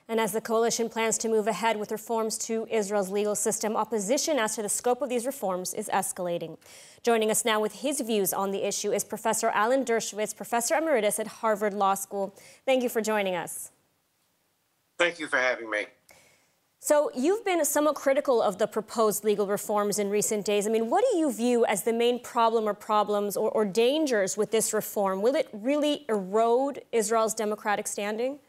And as the coalition plans to move ahead with reforms to Israel's legal system, opposition as to the scope of these reforms is escalating. Joining us now with his views on the issue is Professor Alan Dershowitz, Professor Emeritus at Harvard Law School. Thank you for joining us. Thank you for having me. So you've been somewhat critical of the proposed legal reforms in recent days. I mean, what do you view as the main problem or problems or dangers with this reform? Will it really erode Israel's democratic standing?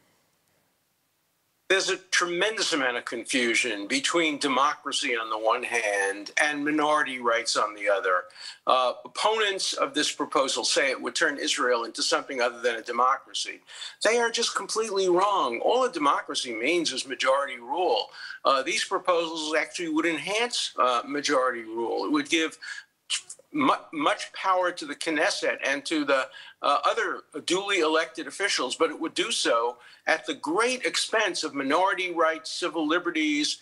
There's a tremendous amount of confusion between democracy on the one hand and minority rights on the other. Opponents of this proposal say it would turn Israel into something other than a democracy. They are just completely wrong. All a democracy means is majority rule. These proposals actually would enhance majority rule. It would give much power to the Knesset and to the other duly elected officials, but it would do so at the great expense of minority rights, civil liberties,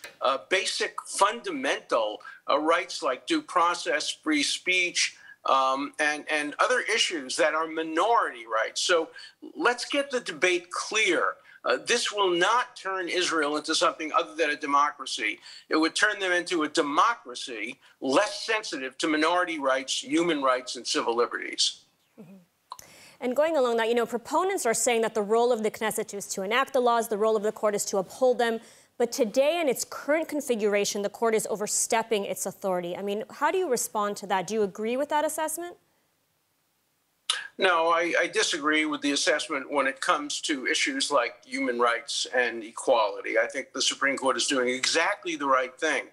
basic fundamental rights like due process, free speech, and other issues that are minority rights. So let's get the debate clear. This will not turn Israel into something other than a democracy. It would turn them into a democracy less sensitive to minority rights, human rights, and civil liberties. Mm-hmm. And going along that, proponents are saying that the role of the Knesset is to enact the laws, the role of the court is to uphold them. But today, in its current configuration, the court is overstepping its authority. I mean, how do you respond to that? Do you agree with that assessment? No, I disagree with the assessment when it comes to issues like human rights and equality. I think the Supreme Court is doing exactly the right thing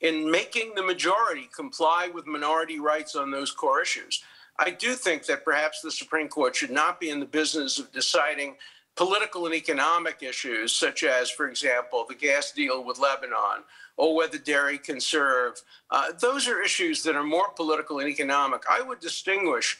in making the majority comply with minority rights on those core issues. I do think that perhaps the Supreme Court should not be in the business of deciding political and economic issues, such as, for example, the gas deal with Lebanon or whether dairy can serve. Those are issues that are more political and economic. I would distinguish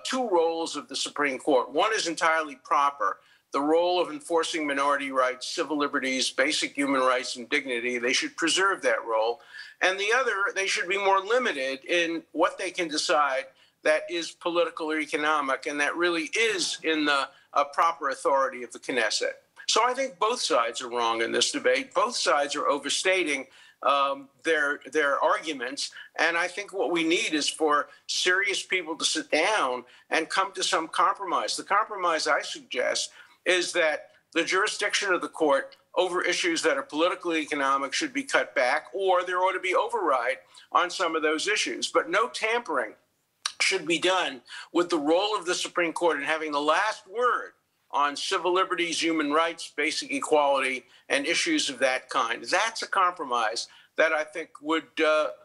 two roles of the Supreme Court. One is entirely proper, the role of enforcing minority rights, civil liberties, basic human rights, and dignity. They should preserve that role. And the other, they should be more limited in what they can decide that is political or economic, and that really is in the proper authority of the Knesset. So I think both sides are wrong in this debate. Both sides are overstating their arguments. And I think what we need is for serious people to sit down and come to some compromise. The compromise I suggest is that the jurisdiction of the court over issues that are politically economic should be cut back, or there ought to be override on some of those issues. But no tampering should be done with the role of the Supreme Court in having the last word on civil liberties, human rights, basic equality, and issues of that kind. That's a compromise that I think would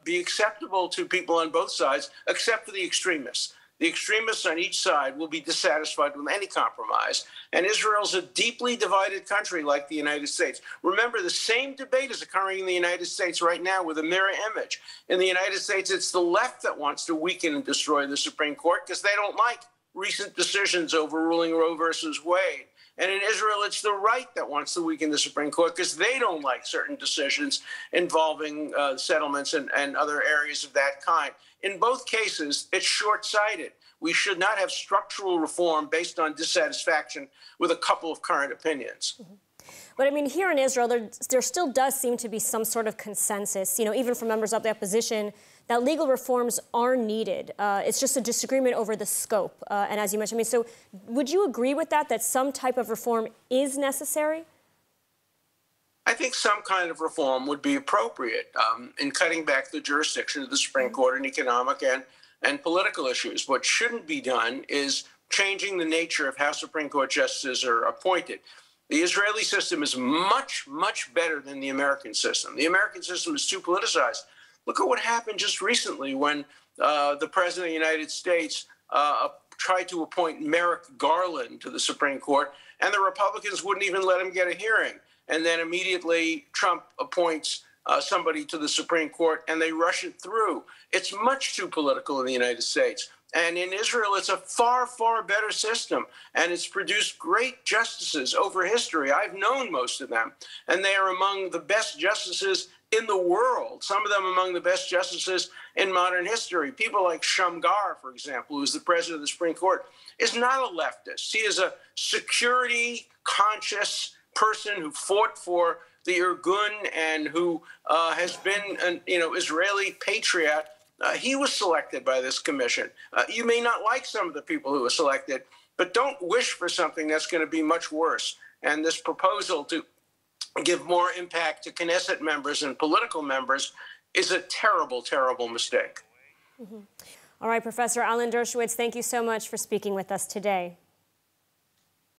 be acceptable to people on both sides, except for the extremists. The extremists on each side will be dissatisfied with any compromise. And Israel's a deeply divided country like the United States. Remember, the same debate is occurring in the United States right now with a mirror image. In the United States, it's the left that wants to weaken and destroy the Supreme Court because they don't like recent decisions overruling Roe versus Wade. And in Israel, it's the right that wants to weaken the Supreme Court because they don't like certain decisions involving settlements and other areas of that kind. In both cases, it's short-sighted. We should not have structural reform based on dissatisfaction with a couple of current opinions. Mm-hmm. But I mean, here in Israel, there still does seem to be some sort of consensus, even from members of the opposition, that legal reforms are needed. It's just a disagreement over the scope. And as you mentioned, so would you agree with that some type of reform is necessary? I think some kind of reform would be appropriate in cutting back the jurisdiction of the Supreme Court in economic and political issues. What shouldn't be done is changing the nature of how Supreme Court justices are appointed. The Israeli system is much, much better than the American system. The American system is too politicized. Look at what happened just recently when the President of the United States tried to appoint Merrick Garland to the Supreme Court, and the Republicans wouldn't even let him get a hearing. And then immediately Trump appoints somebody to the Supreme Court, and they rush it through. It's much too political in the United States. And in Israel, it's a far, far better system. And it's produced great justices over history. I've known most of them. And they are among the best justices in the world, some of them among the best justices in modern history. People like Shamgar, for example, who's the president of the Supreme Court, is not a leftist. He is a security-conscious person who fought for the Irgun and who has been an Israeli patriot. He was selected by this commission. You may not like some of the people who were selected, but don't wish for something that's going to be much worse. And this proposal to give more impact to Knesset members and political members is a terrible, terrible mistake. All right, Professor Alan Dershowitz, thank you so much for speaking with us today.